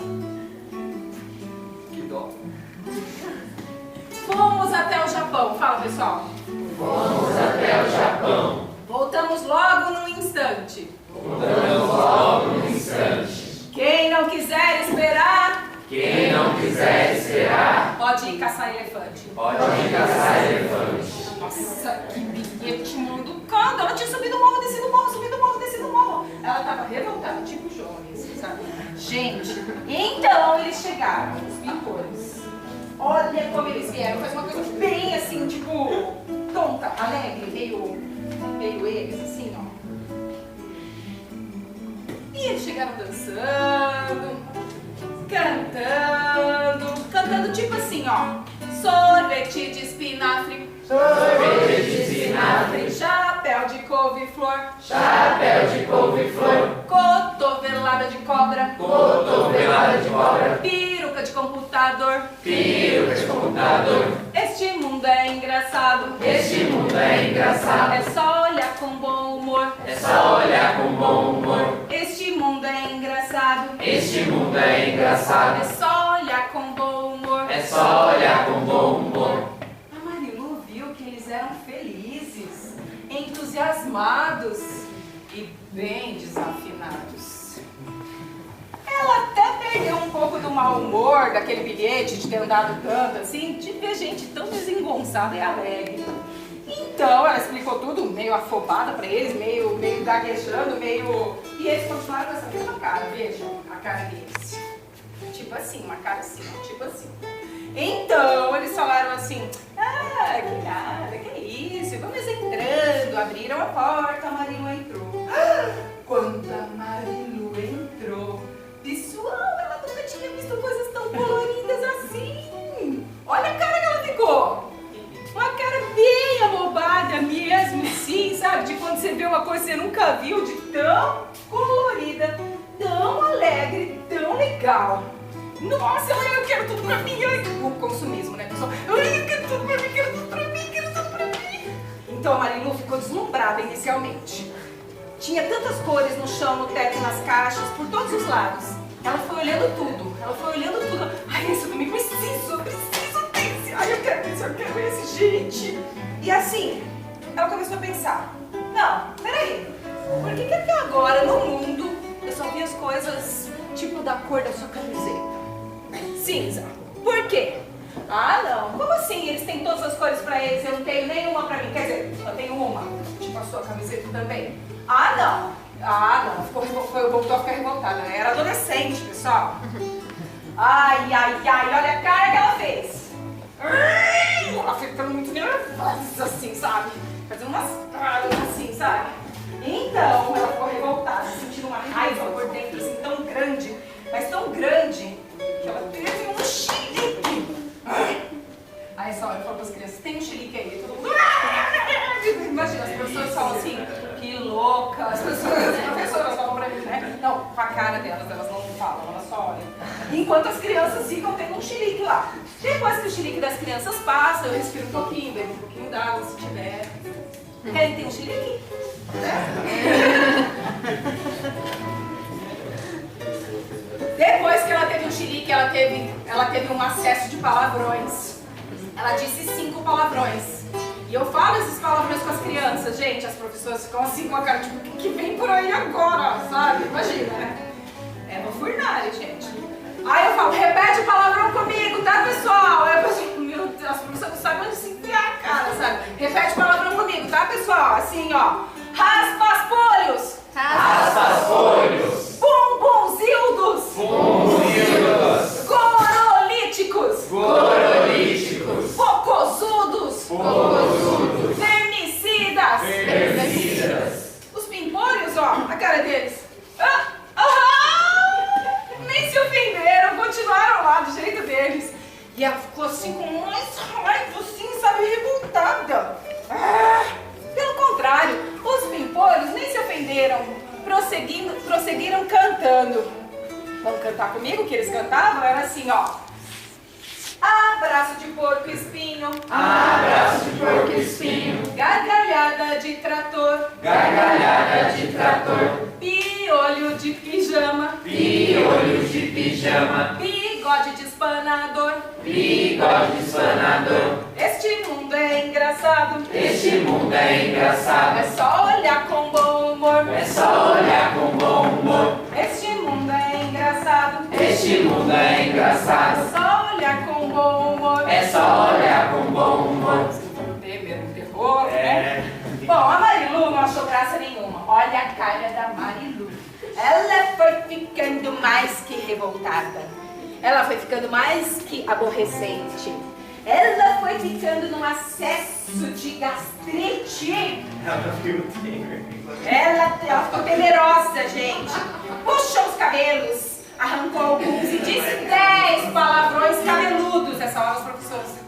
Que dó. Fomos até o Japão. Fala, pessoal. Fomos até o Japão. Voltamos logo num instante. Voltamos logo num instante. Quem não quiser esperar, quiser esperar, pode ir caçar elefante. pode ir caçar elefante. Nossa, que bilhete educado. Ela tinha subido o morro, descido o morro, subido o morro, descido o morro. Ela tava revoltada, tipo o Jones, sabe? Gente, então eles chegaram, os pintores. Olha como eles vieram. Faz uma coisa bem assim, tipo, tonta, alegre, meio eles, assim, ó. E eles chegaram dançando, cantando tipo assim, ó. Sorvete de espinafre, Sorvete de espinafre, chapéu de couve-flor, chapéu de couve-flor, cotovelada de cobra, cotovelada de cobra, peruca de computador. peruca de computador. Este mundo é engraçado, Este mundo é engraçado, é só olhar com bom humor. é só olhar com bom humor. Este mundo é engraçado, Este mundo é é engraçado, só olhar com bom humor. é só olhar com bom humor. A Marilu viu que eles eram felizes, entusiasmados e bem desafinados. Ela até perdeu um pouco do mau humor daquele bilhete de ter andado tanto assim, de ver gente tão desengonçada e alegre. Então ela explicou tudo meio afobada pra eles, meio gaguejando, E eles continuaram com essa mesma cara, vejam a cara deles. Tipo assim, uma cara assim, tipo assim. Então eles falaram assim, ah, que nada, que isso, vamos entrando. Abriram a porta, a Marilu entrou. Quando a Marilu entrou, pessoal, ela nunca tinha visto coisas tão coloridas assim. Olha a cara que ela ficou. Uma cara bem abobada mesmo, sim, sabe? De quando você vê uma coisa que você nunca viu, de tão colorida, tão alegre, tão legal. Nossa, eu quero tudo pra mim. Ai, o consumismo, né, pessoal? Ai, eu quero tudo pra mim, quero tudo pra mim, quero tudo pra mim. Então a Marilu ficou deslumbrada inicialmente. Tinha tantas cores no chão, no teto, nas caixas, por todos os lados. Ela foi olhando tudo, Ai, isso eu também preciso desse. Ai, eu quero esse, gente. E assim, ela começou a pensar, não, peraí, por que até agora no mundo eu só vi as coisas tipo da cor da sua camiseta? Cinza. Por quê? Ah, não. Como assim? Eles têm todas as cores pra eles, eu não tenho nenhuma pra mim. Quer dizer, eu tenho uma, tipo a sua camiseta também. Ah, não. Voltou a ficar revoltada. Ela era adolescente, pessoal. Ai, olha a cara que ela fez. Ela ficando muito nervosa, assim, sabe? Fazendo umas caras assim, sabe? Então, ela ficou revoltada, sentindo uma raiva por dentro, assim, tão grande, mas tão grande, que ela teve um chilique. Aí essa hora eu falo para as crianças, tem um chilique aí, todo mundo... Imagina, as pessoas falam assim, que louca, as professoras falam pra mim, né? Não, com a cara delas, elas não falam, elas só olham. Enquanto as crianças ficam tendo um chilique lá. Depois que o chilique das crianças passa, eu respiro um pouquinho, bebo um pouquinho d'água, se tiver. Querem ter um chilique? Depois que ela teve um chilique, ela teve um acesso de palavrões. Ela disse 5 palavrões. E eu falo esses palavrões com as crianças, gente, as professoras ficam assim com a cara, tipo, o que vem por aí agora, sabe? Imagina, né? É uma fornalha, gente. Aí eu falo, repete o palavrão comigo, tá, pessoal? Aí eu penso, meu Deus, as professoras não sabem onde se enfiar a cara, sabe? Repete o palavrão comigo, tá, pessoal? Assim, ó. Raspa-folhos. Raspa-folhos. Bumbunzildos. Bumbunzildos. Gorolíticos. Gorolíticos. Pocozudos. Pocozudos. Vermicidas. Vermicidas. Os pimpolhos, ó, a cara deles. Nem se ofenderam, continuaram lá do jeito deles. E ela ficou assim com mais raiva, assim, sabe, revoltada. Pelo contrário, os pimpolhos nem se ofenderam, prosseguiram cantando. Vamos cantar comigo? Que eles cantavam? Era assim, ó. Abraço de porco espinho. Abraço de porco espinho. Gargalhada de trator. Gargalhada de trator. Piolho de pijama. Piolho de pijama. Bigode de espanador. Bigode de espanador. Este mundo é engraçado. Este mundo é engraçado. É só olhar com bom humor. É só olhar com bom humor. Este mundo é engraçado. Este Este mundo é engraçado. É só olhar com bom humor. É só olhar com bom humor. Vocês vão ter mesmo terror, né? Bom, a Marilu não achou graça nenhuma. Olha a cara da Marilu. Ela foi ficando mais que revoltada. Ela foi ficando mais que aborrecente. Ela foi ficando num acesso de gastrite. Ela ficou temerosa, gente. Puxou os cabelos, arrancou alguns e disse 10 palavrões cabeludos. Essa hora os professores.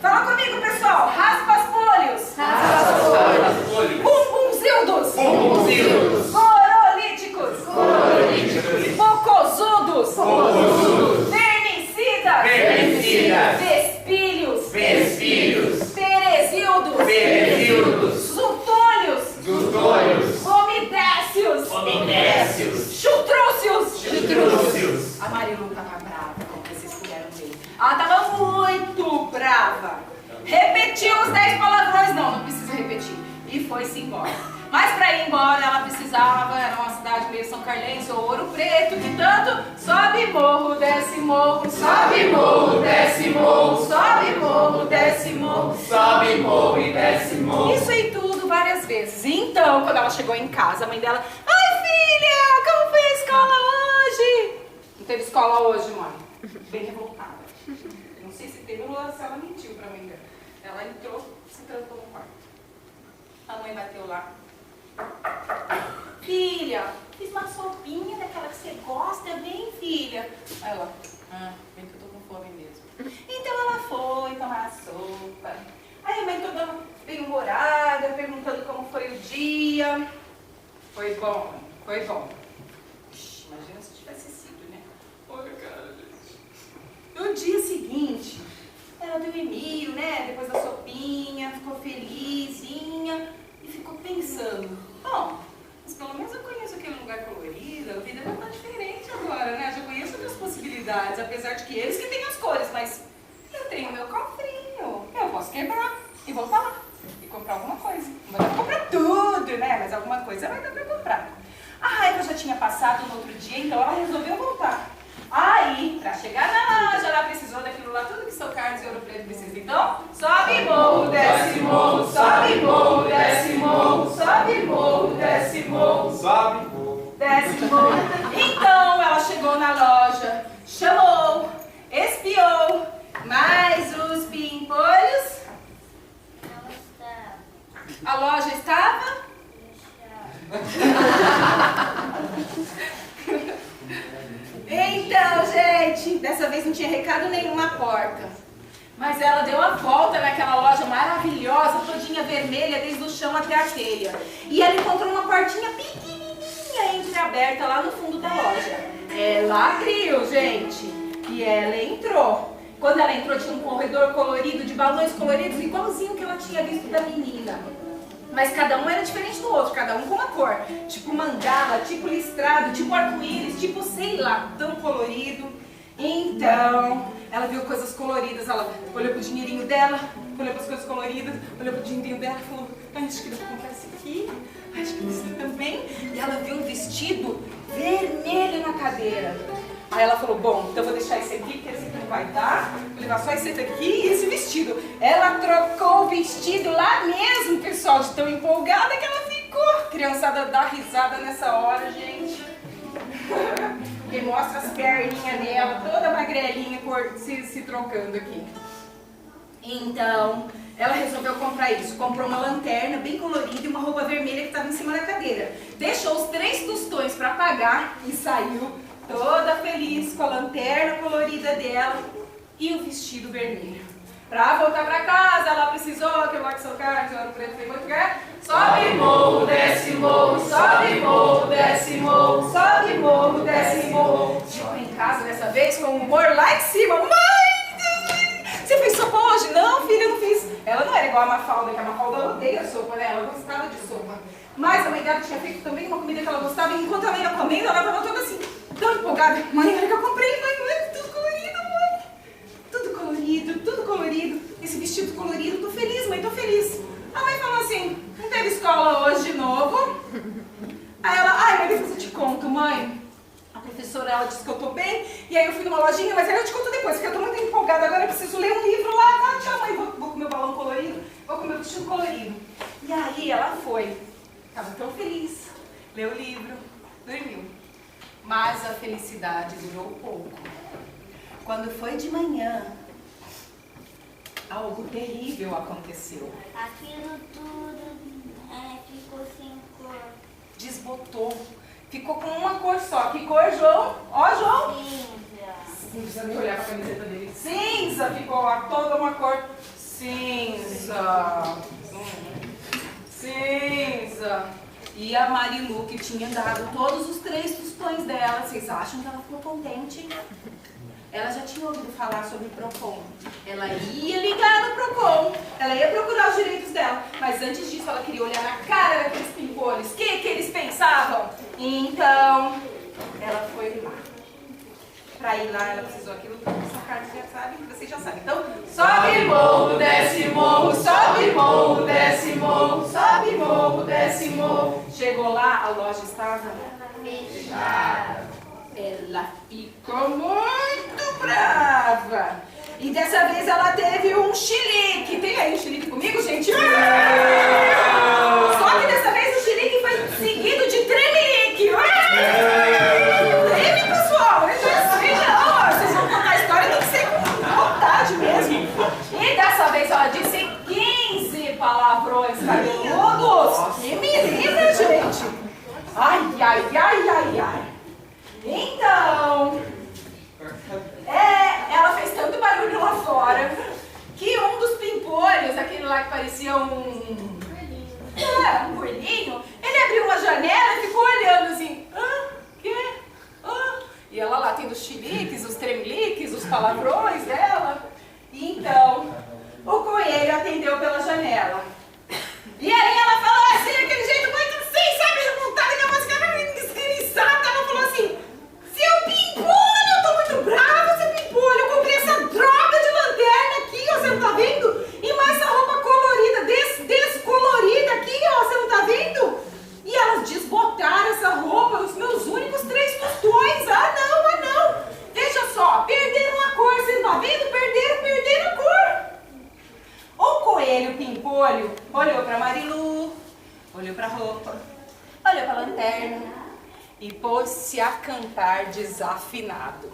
Fala comigo, pessoal. Raspa-folhos. Raspa-folhos. Bumbumzildos. Bumbumzildos. Corolíticos. Corolíticos. Bocozudos. Bocozudos. Vermicidas. Vermicidas. Vespilhos. Vespilhos. Perezildos. Perezildos. Zutônios. Zutônios. Homidécios. Homidécios. Chutrúcios. Chutrúcios. A Marilu tava brava, como vocês puderam ver. Ela tava muito brava. Repetiu os 10 palavrões. Não precisa repetir. E foi-se embora. Mas para ir embora ela precisava, era uma cidade meio São Carlense ou Ouro Preto, que tanto sobe morro, desce morro, sobe morro, desce morro, sobe morro, desce morro, sobe morro e desce morro. Isso e tudo várias vezes. Então, quando ela chegou em casa, a mãe dela, ai filha, como foi a escola hoje? Não teve escola hoje, mãe. Bem revoltada. Não sei se teve ou se ela mentiu pra mãe dela. Ela entrou, se trancou no quarto. A mãe bateu lá. Filha, fiz uma sopinha daquela que você gosta, bem, filha? Aí ela, bem que eu tô com fome mesmo. Então ela foi tomar a sopa. Aí a mãe toda bem-humorada, perguntando como foi o dia. Foi bom, foi bom. Ixi, imagina se tivesse sido, né? Olha, cara, gente. No dia seguinte, ela deu e-mail, né? Depois da sopinha, ficou felizinha. E ficou pensando, bom, mas pelo menos eu conheço aquele lugar colorido, a vida vai estar diferente agora, né? Eu já conheço outras possibilidades, apesar de que eles que têm as cores, mas eu tenho meu cofrinho, eu posso quebrar e voltar lá e comprar alguma coisa. Não vai dar pra comprar tudo, né? Mas alguma coisa vai dar pra comprar. A raiva já tinha passado no outro dia, então ela resolveu voltar. Aí, pra chegar na loja, ela precisou daquilo lá, tudo que São Carlos e Ouro Preto precisa. Então, sobe morro, desce morro, sobe morro, desce morro, sobe morro, desce morro, Sobe morro. desce morro. Então, ela chegou na loja, chamou, espiou, mas os pimpolhos... Não está. A loja estava... Então, gente, dessa vez não tinha recado nenhum na porta. Mas ela deu a volta naquela loja maravilhosa, todinha vermelha, desde o chão até a telha. E ela encontrou uma portinha pequenininha entreaberta lá no fundo da loja. Ela abriu, gente, e ela entrou. Quando ela entrou, tinha um corredor colorido, de balões coloridos, igualzinho que ela tinha visto da menina. Mas cada um era diferente do outro, cada um com uma cor. Tipo mandala, tipo listrado, tipo arco-íris, tipo sei lá, tão colorido. Então, ela viu coisas coloridas, ela olhou pro dinheirinho dela, olhou pras coisas coloridas, olhou pro dinheirinho dela e falou, acho que dá pra comprar esse aqui, acho que isso também. E ela viu um vestido vermelho na cadeira. Aí ela falou, bom, então eu vou deixar esse aqui, porque esse aqui não vai dar. Vou levar só esse aqui e esse vestido. Ela trocou o vestido lá mesmo, pessoal, de tão empolgada que ela ficou. A criançada dá risada nessa hora, gente. Porque mostra as perninhas dela, toda magrelinha, se trocando aqui. Então, ela resolveu comprar isso. Comprou uma lanterna bem colorida e uma roupa vermelha que estava em cima da cadeira. Deixou os 3 tostões para pagar e saiu toda feliz com a lanterna colorida dela e o vestido vermelho. Pra voltar pra casa, ela precisou, aquele lá que São Carlos, Ouro Preto, tem muito lugar. Sobe morro, desce morro, sobe morro, desce morro, sobe morro, desce morro. Chegou em casa dessa vez com o humor lá em cima. Mãe, você fez sopa hoje? Não, filha, eu não fiz. Ela não era igual a Mafalda, que a Mafalda odeia sopa, né? Ela gostava de sopa. Mas a mãe dela tinha feito também uma comida que ela gostava e enquanto ela ia comendo, ela tava toda assim, tão empolgada. Mãe, olha que eu comprei, mãe, olha tudo colorido, mãe. Tudo colorido, tudo colorido. Esse vestido colorido, tô feliz, mãe, tô feliz. A mãe falou assim, não teve escola hoje de novo? Aí ela, ai, mas depois eu te conto, mãe. A professora ela disse que eu tô bem. E aí eu fui numa lojinha, mas aí eu te conto depois, porque eu tô muito empolgada. Agora eu preciso ler um livro lá, tá? Tchau, mãe, vou com meu balão colorido, vou com meu vestido colorido. E aí ela foi. Tava tão feliz. Leu o livro, dormiu. Mas a felicidade durou pouco. Quando foi de manhã, algo terrível aconteceu. Aquilo tudo ficou sem cor. Desbotou. Ficou com uma cor só. Que cor, João? Ó, João. Cinza. Não precisa nem olhar pra camiseta dele. Cinza ficou toda uma cor cinza. Cinza. E a Marilu, que tinha dado todos os 3 tostões dela, vocês acham que ela ficou contente? Ela já tinha ouvido falar sobre o Procon. Ela ia ligar no Procon, ela ia procurar os direitos dela. Mas antes disso, ela queria olhar na cara daqueles pimpolhos. O que eles pensavam? Então, ela foi lá. Pra ir lá, ela precisou aquilo tudo. Essa carta já sabe, vocês já sabem. Então, sobe morro, desce morro, sobe morro, desce morro, sobe morro, desce morro. Chegou lá, a loja estava fechada. Ela ficou muito brava. E dessa vez ela teve um chilique. Tem aí um chilique comigo, gente? Só que dessa vez o chilique foi seguido de tremelique. Treme, pessoal. Vocês vão contar a história, tem que ser com vontade mesmo. E dessa vez ela disse 15 palavrões cabeludos. Que me livre, gente. Ai, ai, ai, ai, ai. Então, ela fez tanto barulho lá fora que um dos pimpolhos, aquele lá que parecia um coelhinho, ele abriu uma janela e ficou olhando assim, quê? E ela lá tendo os chiliques, os tremeliques, os palavrões dela. E então, o coelho atendeu pela janela. E aí ela falou assim, aquele jeito muito sem saber de vontade, que a música era esguiçada. Ela falou assim, seu pimpolho, eu tô muito brava, seu pimpolho, eu comprei essa droga de lanterna aqui, ó, você não tá vendo? E mais essa roupa colorida, descolorida aqui, ó, você não tá vendo? E elas desbotaram essa roupa, os meus únicos 3 tostões. Ah não, veja só, perderam a cor, você não tá vendo? Perderam a cor. O coelho pimpolho olhou pra Marilu, olhou pra roupa, olhou pra lanterna e pôs-se a cantar desafinado.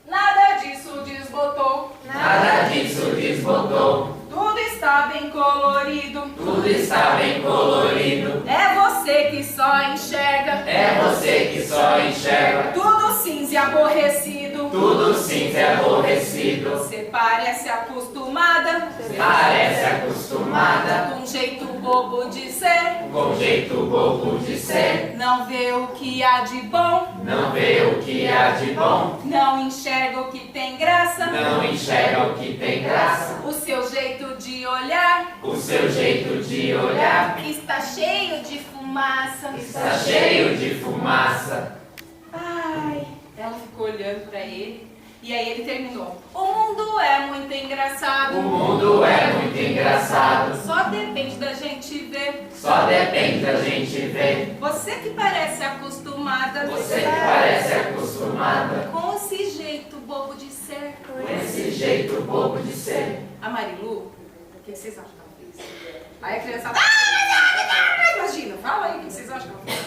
Nada disso desbotou. Nada disso desbotou. Tudo está bem colorido. Tudo está bem colorido. É você que só enxerga. É você que só enxerga. Tudo cinza e aborrecido. Tudo cinza e aborrecido. Você parece acostumada. Parece acostumada. Com um jeito bobo de ser. Com jeito bobo de ser. Não vê o que há de bom. Não vê o que há de bom. Não enxerga o que tem graça. Não enxerga o que tem graça. O seu jeito de olhar. O seu jeito de olhar Está cheio de fumaça. está cheio de fumaça. Ai, ela ficou olhando pra ele. E aí ele terminou. O mundo é muito engraçado. O mundo é muito engraçado. Só depende da gente ver. Só depende da gente ver. Você que parece acostumada. Você que parece acostumada Com esse jeito bobo de ser. com esse jeito bobo de ser. A Marilu, o que vocês acham que ela fez? Aí a criançada. Imagina, fala aí o que vocês acham que ela fez.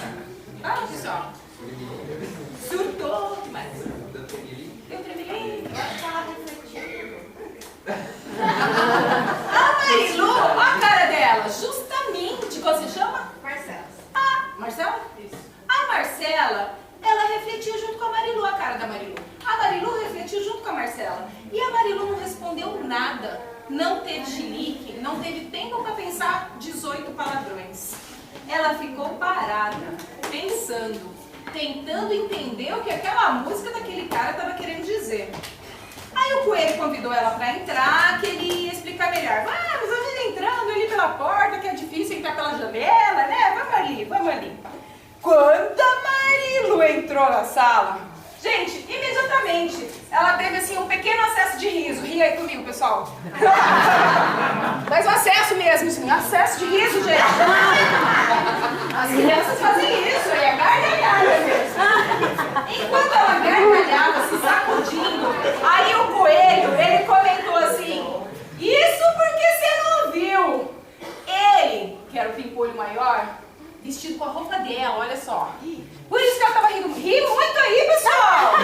Fala, pessoal. Surtou demais. Deu tremelinho. A Marilu, olha a cara dela. Justamente, como se chama? Marcela. Marcela? Isso. A Marcela, ela refletiu junto com a Marilu, a cara da Marilu. A Marilu refletiu junto com a Marcela. E a Marilu não respondeu nada. Não teve chilique, não teve tempo para pensar 18 palavrões. Ela ficou parada, pensando, tentando entender o que aquela música daquele cara estava querendo dizer. Aí o coelho convidou ela para entrar, que ele ia explicar melhor. Ah, mas a gente entrando ali pela porta, que é difícil entrar pela janela, né? Vamos ali. Quando a Marilu entrou na sala, gente, imediatamente, ela teve assim um pequeno acesso de riso. Ri aí comigo, pessoal. Mas um acesso mesmo, assim, acesso de riso, gente. As crianças fazem isso, é gargalhada mesmo. vestido com a roupa dela, olha só. Por isso que ela tava rindo. Ri muito aí, pessoal!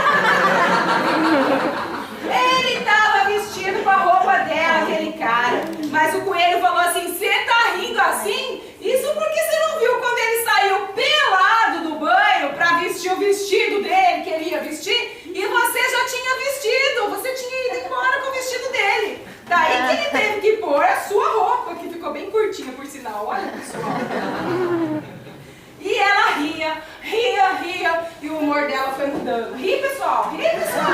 Ele tava vestido com a roupa dela, aquele cara. Mas o coelho falou assim, você tá rindo assim? Isso porque você não viu quando ele saiu pelado do banho pra vestir o vestido dele, que ele ia vestir? E você já tinha vestido, você tinha ido embora com o vestido dele. Daí que ele teve que pôr a sua roupa, que ficou bem curtinha, por sinal. Olha, pessoal. E ela ria, e o humor dela foi mudando. Ri, pessoal, ri, pessoal.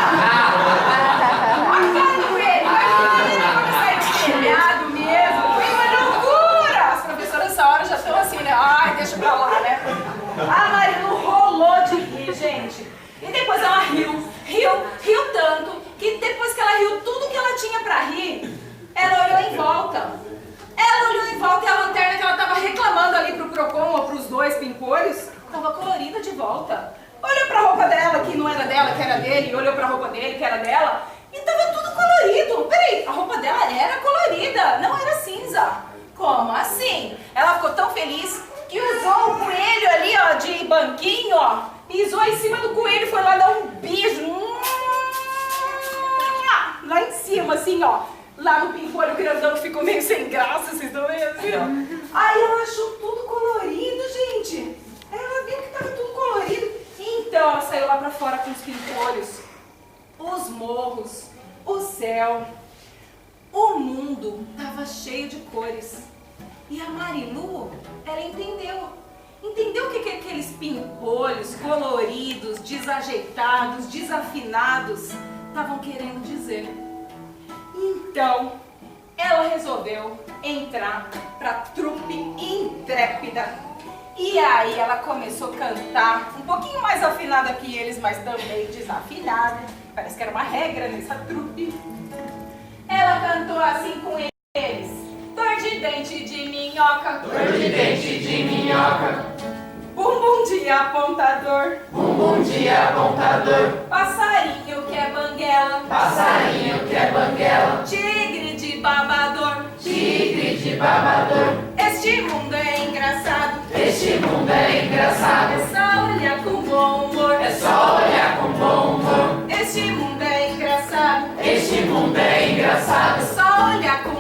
Olha o coelho, vai sair espelhado mesmo. Foi uma loucura. As professoras nessa hora já estão assim, né? Ai, deixa pra lá, né? A Marilu rolou de rir, gente. E depois ela riu tanto, que depois que ela riu tudo que ela tinha pra rir, ela olhou em volta. Ela olhou em volta e a lanterna que ela estava reclamando ali pro Procon ou pros dois pimpolhos, estava colorida de volta. Olhou pra roupa dela, que não era dela, que era dele, e olhou pra roupa dele, que era dela, e estava tudo colorido. Peraí, a roupa dela era colorida, não era cinza. Como assim? Ela ficou tão feliz que usou o coelho ali, ó, de banquinho, ó, pisou em cima do coelho e foi lá dar um beijo. Lá em cima, assim, ó. Lá no pimpolho grandão ficou meio sem graça, vocês estão vendo assim, ó. Aí ela achou tudo colorido, gente. Ela viu que tava tudo colorido. Então ela saiu lá pra fora com os pimpolhos, os morros, o céu. O mundo tava cheio de cores. E a Marilu, ela entendeu. Entendeu o que aqueles pimpolhos coloridos, desajeitados, desafinados estavam querendo dizer. Então, ela resolveu entrar pra trupe intrépida. E aí ela começou a cantar, um pouquinho mais afinada que eles, mas também desafinada. Parece que era uma regra nessa trupe. Ela cantou assim com eles. Dor de dente de minhoca. Dor de dente de minhoca. Bumbum de apontador. Bumbum de apontador. Passarinho que é banguela. Passarinho que é banguela. Tigre de babador. Tigre de babador. Este mundo é engraçado. Este mundo é engraçado. É só olhar com bom humor. É só olhar com bom humor. Este mundo é engraçado. Este mundo é engraçado. É só olhar com